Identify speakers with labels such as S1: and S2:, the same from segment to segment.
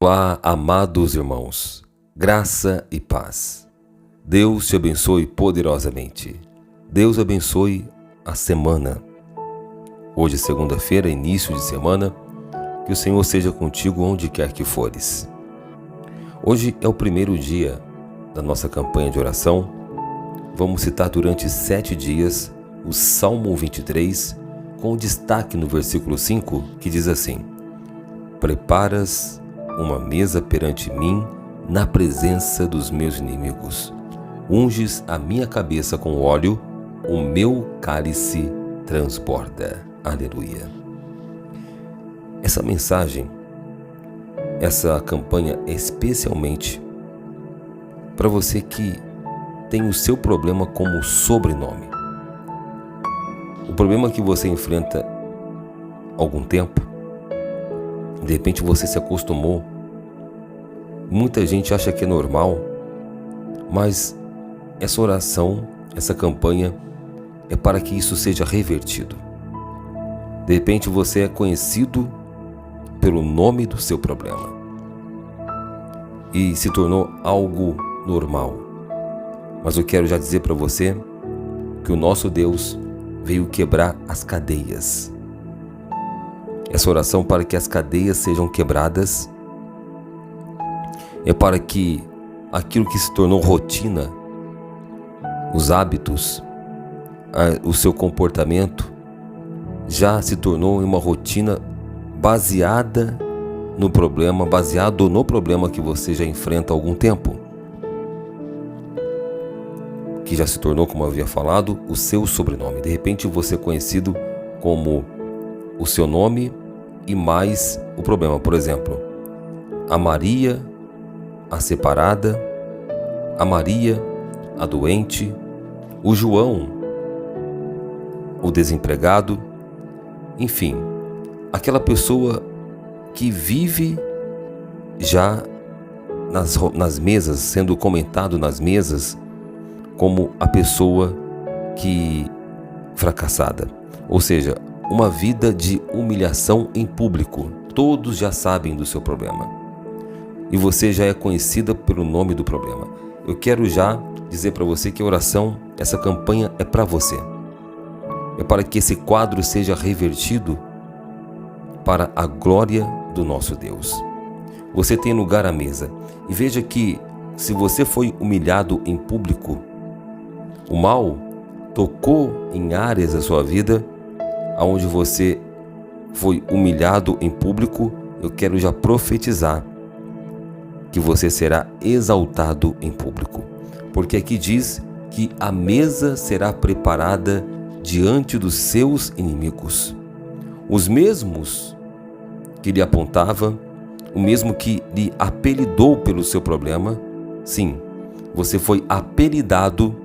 S1: Olá, amados irmãos, graça e paz. Deus te abençoe poderosamente. Deus abençoe a semana. Hoje, segunda-feira, início de semana, que o Senhor seja contigo onde quer que fores. Hoje é o primeiro dia da nossa campanha de oração. Vamos citar durante 7 dias o Salmo 23, com destaque no versículo 5, que diz assim: Preparas uma mesa perante mim na presença dos meus inimigos. Unges a minha cabeça com óleo, o meu cálice transborda. Aleluia. Essa mensagem, essa campanha é especialmente para você que tem o seu problema como sobrenome. O problema que você enfrenta há algum tempo, de repente você se acostumou. Muita gente acha que é normal, mas essa oração, essa campanha é para que isso seja revertido. De repente você é conhecido pelo nome do seu problema e se tornou algo normal. Mas eu quero já dizer para você que o nosso Deus veio quebrar as cadeias. Essa oração para que as cadeias sejam quebradas é para que aquilo que se tornou rotina, os hábitos, o seu comportamento, já se tornou uma rotina baseada no problema, baseado no problema que você já enfrenta há algum tempo. Que já se tornou, como eu havia falado, o seu sobrenome. De repente você é conhecido como o seu nome e mais o problema. Por exemplo, a Maria, a separada, a Maria, a doente, o João, o desempregado, enfim, aquela pessoa que vive já nas mesas, sendo comentado nas mesas como a pessoa que fracassada. Ou seja, uma vida de humilhação em público. Todos já sabem do seu problema. E você já é conhecida pelo nome do problema. Eu quero já dizer para você que a oração, essa campanha é para você. É para que esse quadro seja revertido para a glória do nosso Deus. Você tem lugar à mesa. E veja que se você foi humilhado em público, o mal tocou em áreas da sua vida onde você foi humilhado em público. Eu quero já profetizar que você será exaltado em público. Porque aqui diz que a mesa será preparada diante dos seus inimigos. Os mesmos que lhe apontava, o mesmo que lhe apelidou pelo seu problema. Sim, você foi apelidado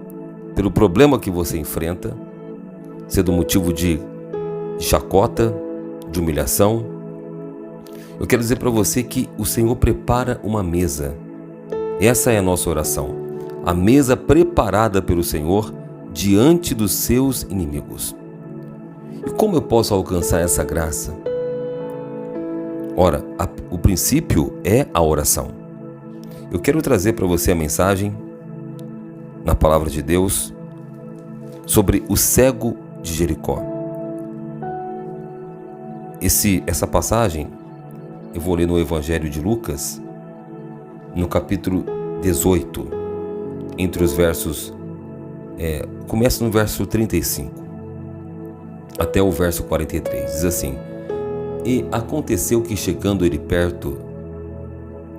S1: pelo problema que você enfrenta, sendo motivo de chacota, de humilhação. Eu quero dizer para você que o Senhor prepara uma mesa. Essa é a nossa oração. A mesa preparada pelo Senhor diante dos seus inimigos. E como eu posso alcançar essa graça? Ora, o princípio é a oração. Eu quero trazer para você a mensagem na palavra de Deus sobre o cego de Jericó. Essa passagem eu vou ler no Evangelho de Lucas, no capítulo 18, entre os versos, começa no verso 35 até o verso 43, diz assim: E aconteceu que, chegando ele perto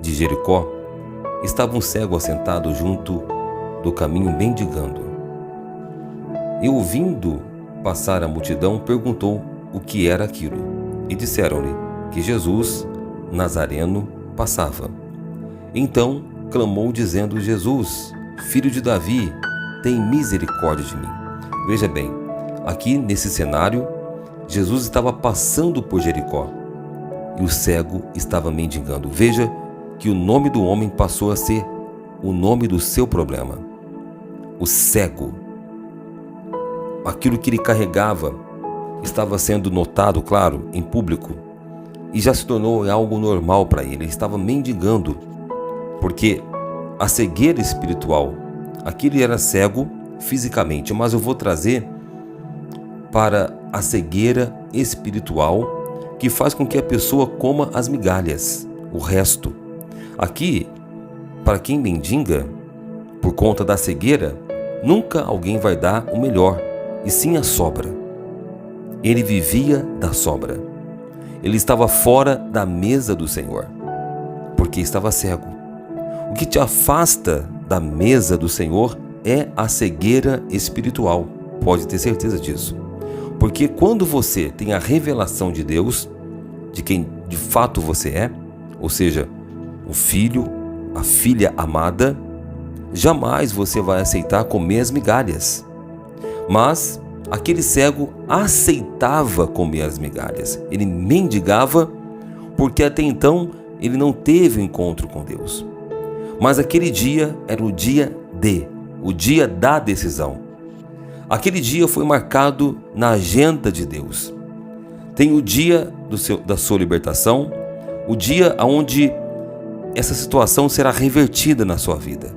S1: de Jericó, estava um cego assentado junto do caminho mendigando. E, ouvindo passar a multidão, perguntou o que era aquilo. E disseram-lhe que Jesus Nazareno passava. Então clamou dizendo: Jesus, filho de Davi, tem misericórdia de mim. Veja bem, aqui nesse cenário, Jesus estava passando por Jericó e o cego estava mendigando. Veja que o nome do homem passou a ser o nome do seu problema. O cego. Aquilo que ele carregava estava sendo notado, claro, em público. e já se tornou algo normal para ele. Ele estava mendigando, porque a cegueira espiritual, aqui ele era cego fisicamente, mas eu vou trazer para a cegueira espiritual, que faz com que a pessoa coma as migalhas, o resto. Aqui, para quem mendiga, por conta da cegueira, nunca alguém vai dar o melhor, e sim a sobra. Ele vivia da sobra. Ele estava fora da mesa do Senhor, porque estava cego. O que te afasta da mesa do Senhor é a cegueira espiritual. Pode ter certeza disso. Porque quando você tem a revelação de Deus, de quem de fato você é, ou seja, o filho, a filha amada, jamais você vai aceitar comer as migalhas. Mas aquele cego aceitava comer as migalhas. Ele mendigava porque até então ele não teve o encontro com Deus. Mas aquele dia era o dia da decisão. Aquele dia foi marcado na agenda de Deus. Tem o dia da sua libertação, o dia onde essa situação será revertida na sua vida.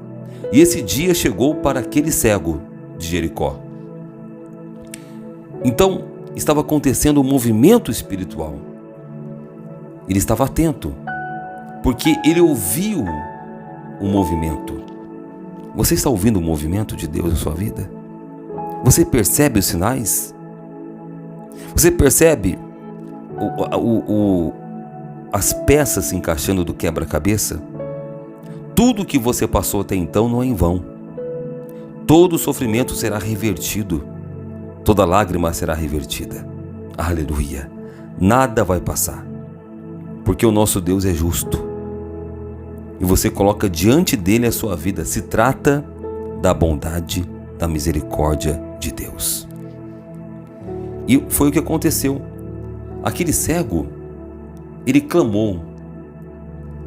S1: E esse dia chegou para aquele cego de Jericó. Então, estava acontecendo um movimento espiritual. Ele estava atento, porque ele ouviu o movimento. Você está ouvindo o movimento de Deus na sua vida? Você percebe os sinais? Você percebe as peças se encaixando do quebra-cabeça? Tudo que você passou até então não é em vão. Todo sofrimento será revertido. Toda lágrima será revertida. Aleluia. Nada vai passar. Porque o nosso Deus é justo. E você coloca diante dele a sua vida. Se trata da bondade, da misericórdia de Deus. E foi o que aconteceu. Aquele cego, ele clamou,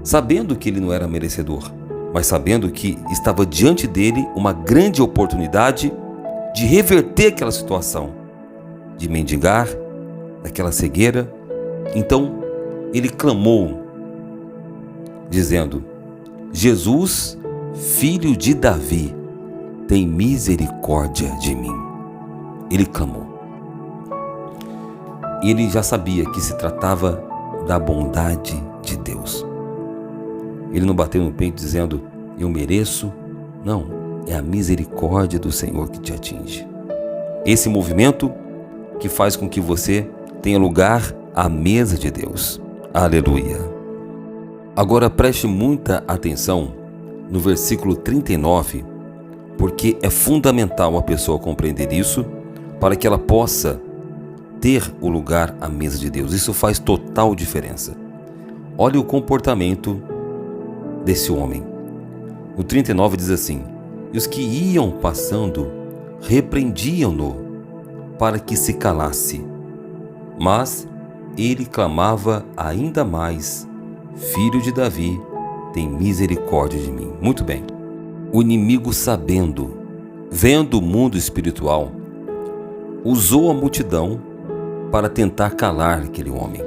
S1: sabendo que ele não era merecedor, mas sabendo que estava diante dele uma grande oportunidade de reverter aquela situação, de mendigar, daquela cegueira. Então, ele clamou, dizendo: Jesus, filho de Davi, tem misericórdia de mim. Ele clamou. E ele já sabia que se tratava da bondade de Deus. Ele não bateu no peito dizendo: eu mereço. Não. É a misericórdia do Senhor que te atinge. Esse movimento que faz com que você tenha lugar à mesa de Deus. Aleluia. Agora preste muita atenção no versículo 39, porque é fundamental a pessoa compreender isso para que ela possa ter o lugar à mesa de Deus. Isso faz total diferença. Olha o comportamento desse homem. No 39 diz assim: e os que iam passando repreendiam-no para que se calasse. Mas ele clamava ainda mais: Filho de Davi, tem misericórdia de mim. Muito bem. O inimigo, sabendo, vendo o mundo espiritual, usou a multidão para tentar calar aquele homem.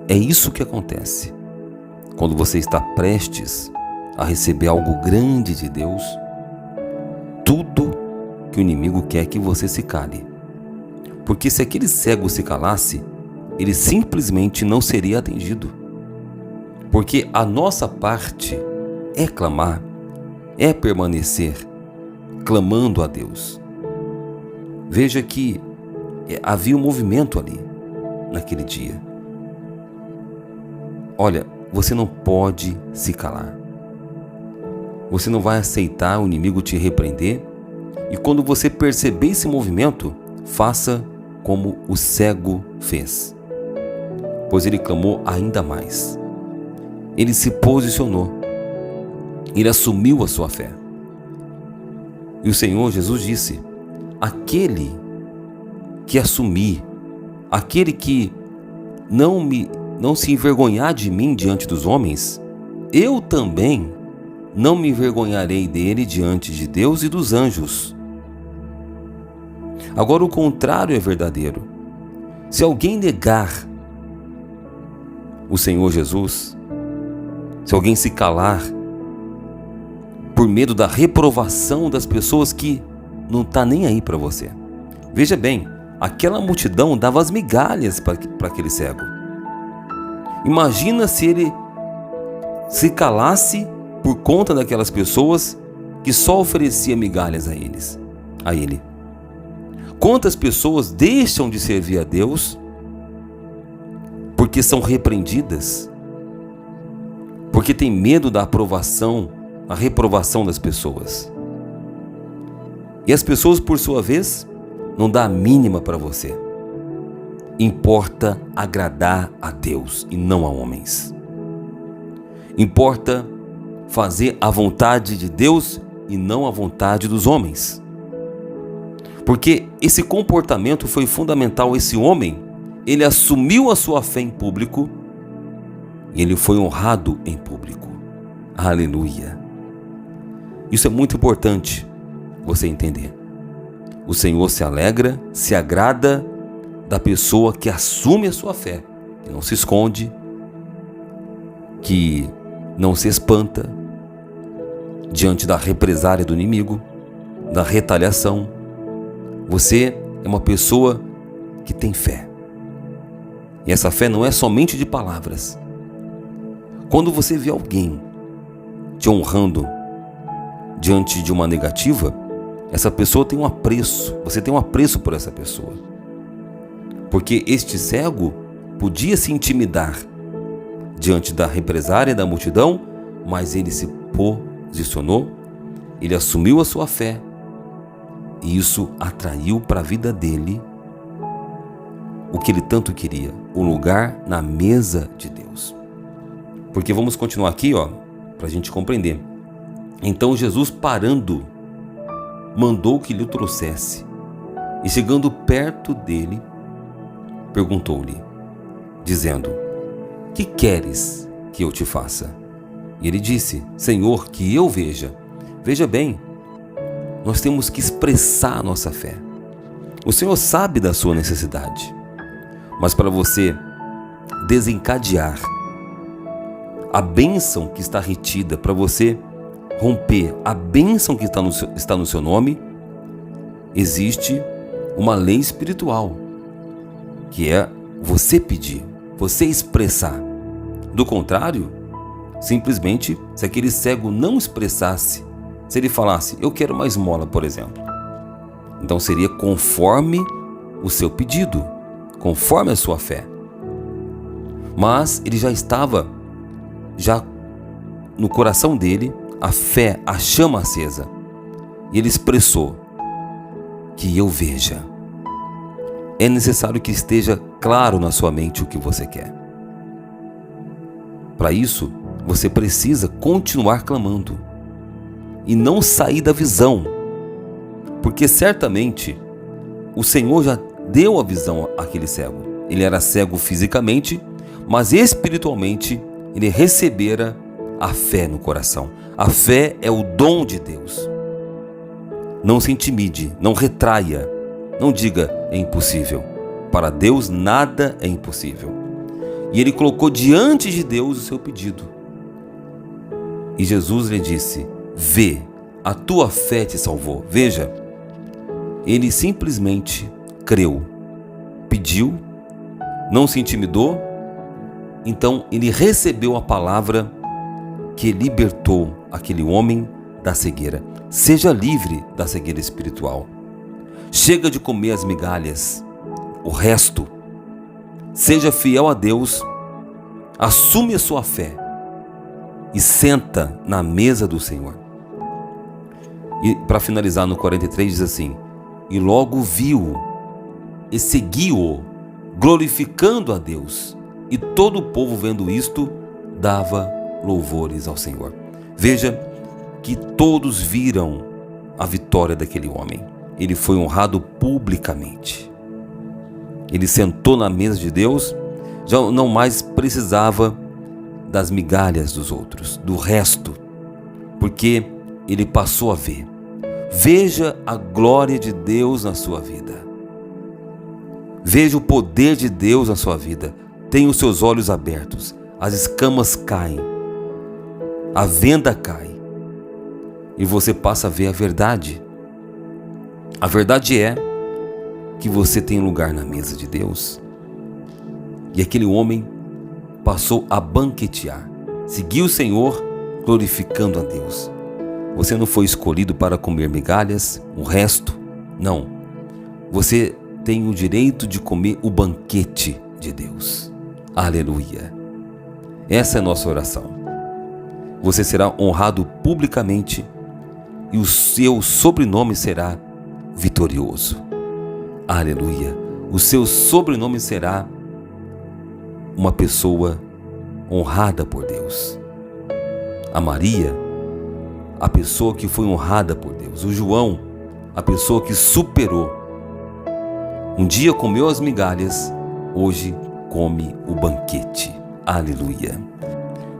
S1: É isso que acontece quando você está prestes a receber algo grande de Deus. Tudo que o inimigo quer é que você se cale. Porque se aquele cego se calasse, ele simplesmente não seria atendido. Porque a nossa parte é clamar, é permanecer clamando a Deus. Veja que havia um movimento ali, naquele dia. Olha, você não pode se calar. Você não vai aceitar o inimigo te repreender. E quando você perceber esse movimento, faça como o cego fez. Pois ele clamou ainda mais. Ele se posicionou. Ele assumiu a sua fé. E o Senhor Jesus disse: aquele que assumir, aquele que não se envergonhar de mim diante dos homens, eu também não me envergonharei dele diante de Deus e dos anjos. Agora o contrário é verdadeiro. Se alguém negar o Senhor Jesus, se alguém se calar por medo da reprovação das pessoas que não está nem aí para você. Veja bem, aquela multidão dava as migalhas para aquele cego. Imagina se ele se calasse por conta daquelas pessoas que só oferecia migalhas a ele. Quantas pessoas deixam de servir a Deus porque são repreendidas, porque tem medo da aprovação, a reprovação das pessoas. E as pessoas, por sua vez, não dão a mínima para você. Importa agradar a Deus e não a homens. Importa fazer a vontade de Deus e não a vontade dos homens. Porque esse comportamento foi fundamental. Esse homem, ele assumiu a sua fé em público e ele foi honrado em público. Aleluia! Isso é muito importante você entender. O Senhor se alegra, se agrada da pessoa que assume a sua fé, que não se esconde, que não se espanta diante da represária do inimigo, da retaliação. Você é uma pessoa que tem fé. E essa fé não é somente de palavras. Quando você vê alguém te honrando diante de uma negativa, essa pessoa tem um apreço, você tem um apreço por essa pessoa. Porque este cego podia se intimidar diante da represária da multidão, mas ele se posicionou, ele assumiu a sua fé, e isso atraiu para a vida dele o que ele tanto queria, o lugar na mesa de Deus. Porque vamos continuar aqui, para a gente compreender. Então Jesus, parando, mandou que lhe o trouxesse, e chegando perto dele, perguntou-lhe, dizendo: que queres que eu te faça? E ele disse: Senhor, que eu veja. Veja bem, nós temos que expressar a nossa fé. O Senhor sabe da sua necessidade, mas para você desencadear a bênção que está retida, para você romper a bênção que está no seu nome, existe uma lei espiritual, que é você pedir, você expressar. Do contrário, simplesmente, se aquele cego não expressasse, se ele falasse, eu quero uma esmola, por exemplo, então seria conforme o seu pedido, conforme a sua fé. Mas ele já estava, no coração dele, a fé, a chama acesa. E ele expressou: que eu veja. É necessário que esteja claro na sua mente o que você quer. Para isso, você precisa continuar clamando e não sair da visão, porque certamente o Senhor já deu a visão àquele cego. Ele era cego fisicamente, mas espiritualmente ele recebera a fé no coração. A fé é o dom de Deus. Não se intimide, não retraia, não diga é impossível. Para Deus nada é impossível. E ele colocou diante de Deus o seu pedido. E Jesus lhe disse: vê, a tua fé te salvou. Veja, ele simplesmente creu, pediu, não se intimidou, então ele recebeu a palavra que libertou aquele homem da cegueira. Seja livre da cegueira espiritual. Chega de comer as migalhas, o resto. Seja fiel a Deus, assume a sua fé e senta na mesa do Senhor. E para finalizar no 43 diz assim: e logo viu e seguiu-o, glorificando a Deus, e todo o povo vendo isto, dava louvores ao Senhor. Veja que todos viram a vitória daquele homem. Ele foi honrado publicamente. Ele sentou na mesa de Deus, já não mais precisava das migalhas dos outros, do resto, porque ele passou a ver. Veja a glória de Deus na sua vida. Veja o poder de Deus na sua vida. tem os seus olhos abertos, as escamas caem, a venda cai e você passa a ver a verdade. A verdade é que você tem lugar na mesa de Deus. E aquele homem passou a banquetear, seguiu o Senhor, glorificando a Deus. Você não foi escolhido para comer migalhas, o resto, não. Você tem o direito de comer o banquete de Deus. Aleluia. Essa é a nossa oração. Você será honrado publicamente e o seu sobrenome será vitorioso. Aleluia. O seu sobrenome será uma pessoa honrada por Deus. A Maria, a pessoa que foi honrada por Deus. O João, a pessoa que superou. Um dia comeu as migalhas, hoje come o banquete. Aleluia.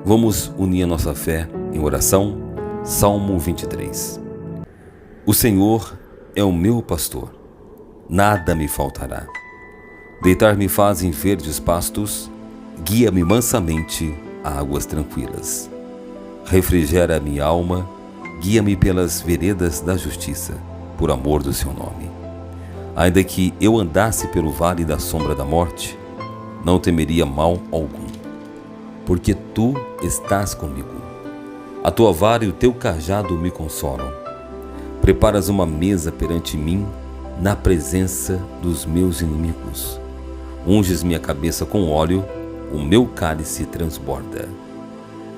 S1: Vamos unir a nossa fé em oração. Salmo 23. O Senhor é o meu pastor, nada me faltará. Deitar-me faz em verdes pastos, guia-me mansamente a águas tranquilas. Refrigera a minha alma, guia-me pelas veredas da justiça, por amor do seu nome. Ainda que eu andasse pelo vale da sombra da morte, não temeria mal algum, porque tu estás comigo. A tua vara e o teu cajado me consolam. Preparas uma mesa perante mim, na presença dos meus inimigos. Unges minha cabeça com óleo, o meu cálice transborda.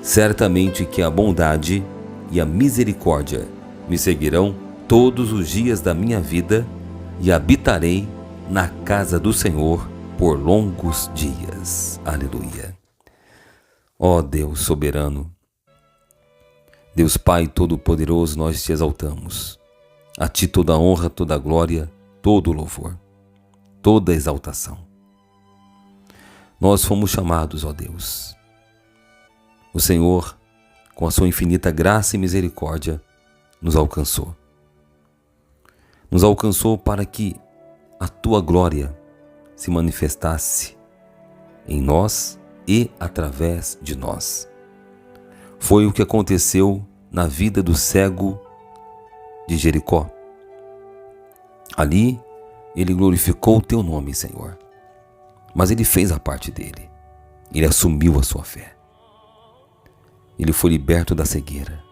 S1: Certamente que a bondade e a misericórdia me seguirão todos os dias da minha vida e habitarei na casa do Senhor por longos dias. Aleluia. Ó Deus soberano, Deus Pai Todo-Poderoso, nós te exaltamos. A ti toda a honra, toda a glória, todo o louvor, toda a exaltação. Nós fomos chamados, ó Deus. O Senhor, com a sua infinita graça e misericórdia, nos alcançou. Nos alcançou para que a tua glória se manifestasse em nós e através de nós. Foi o que aconteceu na vida do cego de Jericó. Ali, ele glorificou o teu nome, Senhor. Mas ele fez a parte dele. Ele assumiu a sua fé. Ele foi liberto da cegueira.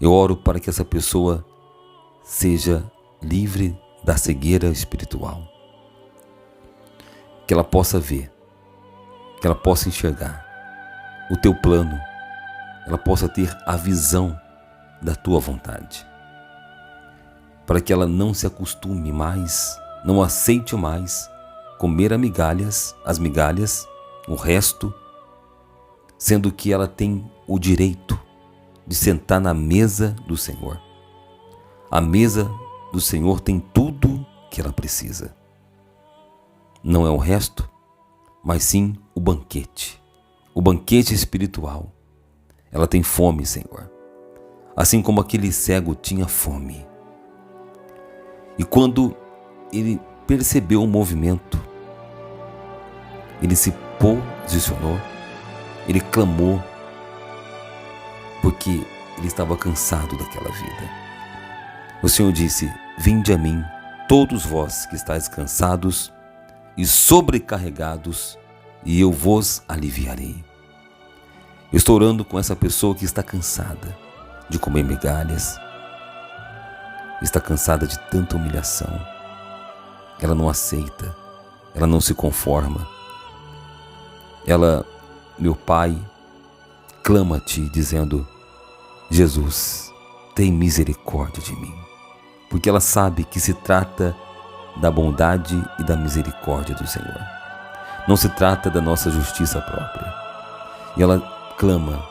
S1: Eu oro para que essa pessoa seja livre da cegueira espiritual. Que ela possa ver, que ela possa enxergar o teu plano, ela possa ter a visão da tua vontade. Para que ela não se acostume mais, não aceite mais comer as migalhas, o resto, sendo que ela tem o direito de sentar na mesa do Senhor. A mesa do Senhor tem tudo que ela precisa. Não é o resto, mas sim o banquete espiritual. Ela tem fome, Senhor, assim como aquele cego tinha fome. E quando ele percebeu o movimento, ele se posicionou, ele clamou, porque ele estava cansado daquela vida. O Senhor disse: vinde a mim, todos vós que estáis cansados e sobrecarregados, e eu vos aliviarei. Eu estou orando com essa pessoa que está cansada de comer migalhas, está cansada de tanta humilhação. Ela não aceita, ela não se conforma. Ela, meu Pai, clama a Ti dizendo: Jesus, tem misericórdia de mim. Porque ela sabe que se trata da bondade e da misericórdia do Senhor. Não se trata da nossa justiça própria. E ela clama: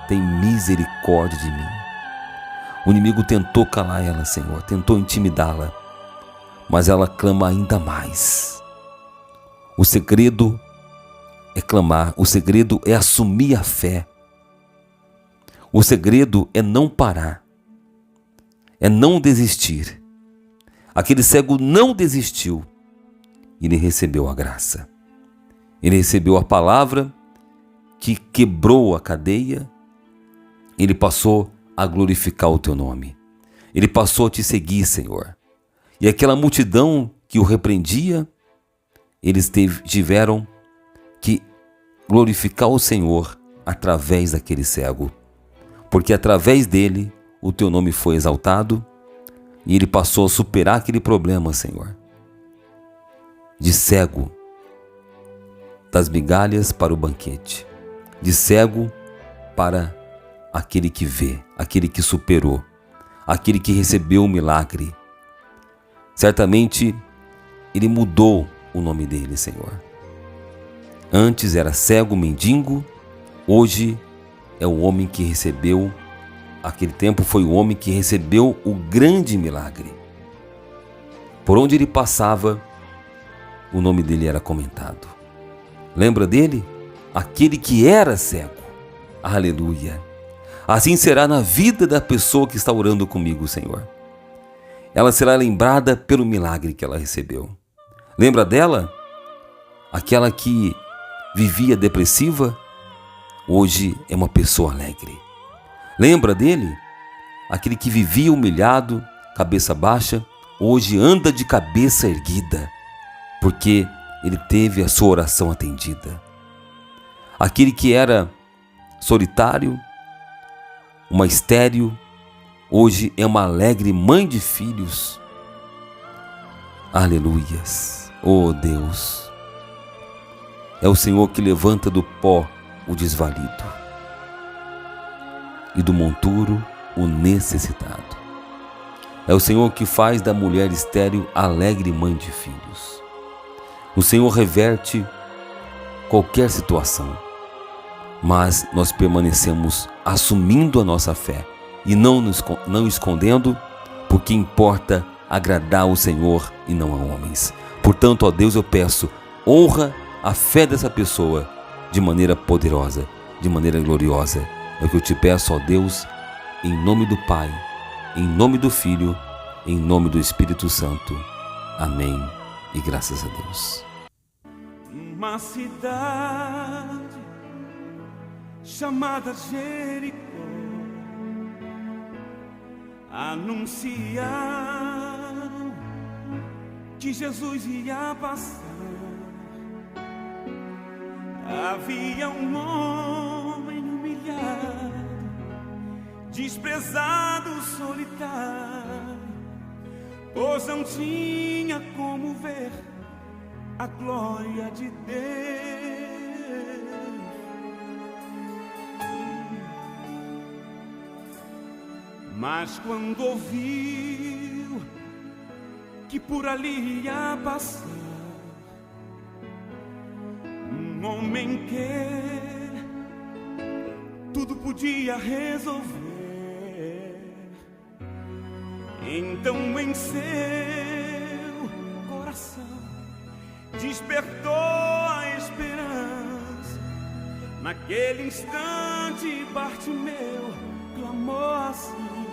S1: tem misericórdia de mim. O inimigo tentou calar ela, Senhor, tentou intimidá-la, mas ela clama ainda mais. O segredo é clamar, o segredo é assumir a fé. O segredo é não parar, é não desistir. Aquele cego não desistiu, ele recebeu a graça. Ele recebeu a palavra que quebrou a cadeia. Ele passou a glorificar o teu nome. Ele passou a te seguir, Senhor. E aquela multidão que o repreendia, eles tiveram que glorificar o Senhor através daquele cego. Porque através dele o teu nome foi exaltado e ele passou a superar aquele problema, Senhor. De cego, das migalhas para o banquete. De cego para aquele que vê, aquele que superou, aquele que recebeu o milagre. Certamente ele mudou o nome dele, Senhor. Antes era cego, mendigo, hoje é o homem que recebeu, aquele tempo foi o homem que recebeu o grande milagre. Por onde ele passava, o nome dele era comentado. Lembra dele? Aquele que era cego. Aleluia. Assim será na vida da pessoa que está orando comigo, Senhor. Ela será lembrada pelo milagre que ela recebeu. Lembra dela? Aquela que vivia depressiva, hoje é uma pessoa alegre. Lembra dele? Aquele que vivia humilhado, cabeça baixa, hoje anda de cabeça erguida, porque ele teve a sua oração atendida. Aquele que era solitário, uma estéril, hoje é uma alegre mãe de filhos. Aleluias. Oh Deus, é o Senhor que levanta do pó o desvalido e do monturo o necessitado. É o Senhor que faz da mulher estéril alegre mãe de filhos. O Senhor reverte qualquer situação, mas nós permanecemos assumindo a nossa fé e não escondendo, porque importa agradar ao Senhor e não a homens. Portanto, ó Deus, eu peço, honra a fé dessa pessoa de maneira poderosa, de maneira gloriosa. É o que eu te peço, ó Deus, em nome do Pai, em nome do Filho, em nome do Espírito Santo. Amém. E graças a Deus.
S2: Uma cidade chamada Jericó anunciaram que Jesus ia passar. Havia um homem humilhado, desprezado, solitário, pois não tinha como ver a glória de Deus. Mas quando ouviu que por ali ia passar um homem que tudo podia resolver, então em seu coração despertou a esperança. Naquele instante Bartimeu clamou assim: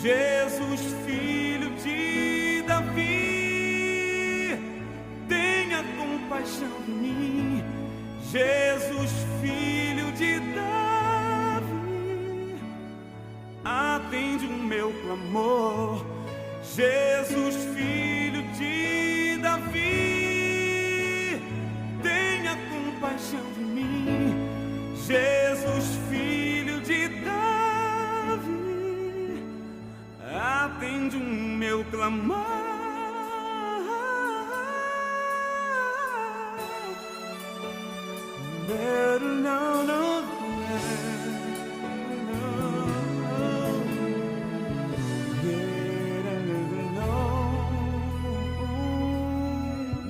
S2: Jesus, filho de Davi, tenha compaixão de mim. Jesus, filho de Davi, atende o meu clamor. Jesus, filho de Davi, tenha compaixão de mim. Jesus, filho de Davi, atende o meu clamor.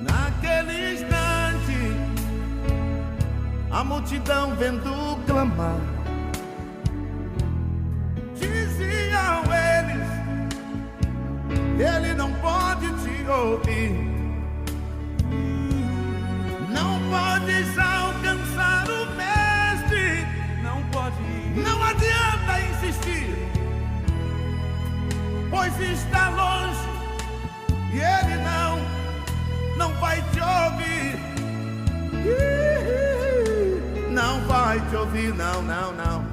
S3: Naquele instante, a multidão vendo clamar, diziam eles: ele não pode te ouvir. Não podes alcançar o mestre,
S2: Não pode ir,
S3: não adianta insistir, pois está longe e ele não vai te ouvir. Não vai te ouvir, não, não, não.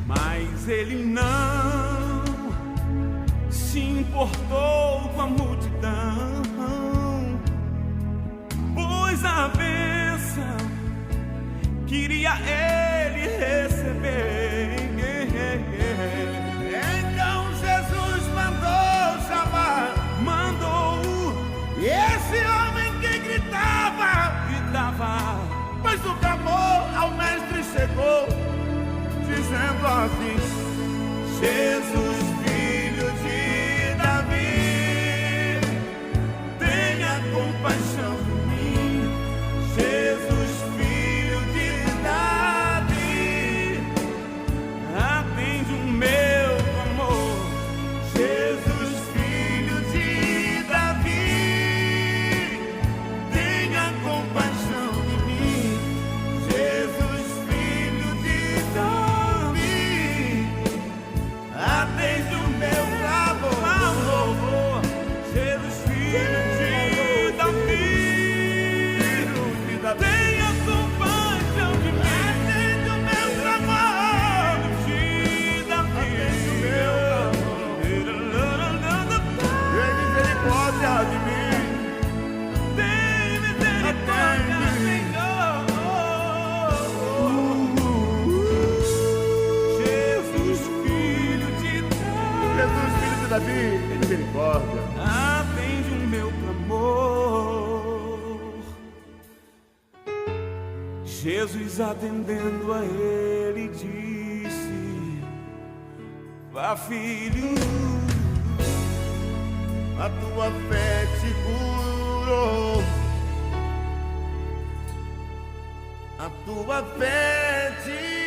S2: Mas ele não se importou com a multidão, pois a bênção queria ele receber.
S3: Então Jesus mandou chamar, esse homem que gritava, pois o clamor ao mestre chegou, dizendo assim: Jesus, filho de Davi, tenha compaixão de mim. Jesus, filho de Davi, atende o meu clamor. Jesus, filho de Davi, tenha compaixão de mim. Jesus, filho de Davi, atende o meu clamor. Jesus, filho de Davi, tenha compaixão de mim. Atende o meu clamor. De Davi, atende o meu clamor. Tem misericórdia de mim. Tem misericórdia, Senhor. Jesus, filho de Davi. Jesus, filho de Davi, tem misericórdia. Atende o meu clamor. Jesus, atendendo a ele, disse: vá, filho, a tua fé te curou. A tua fé te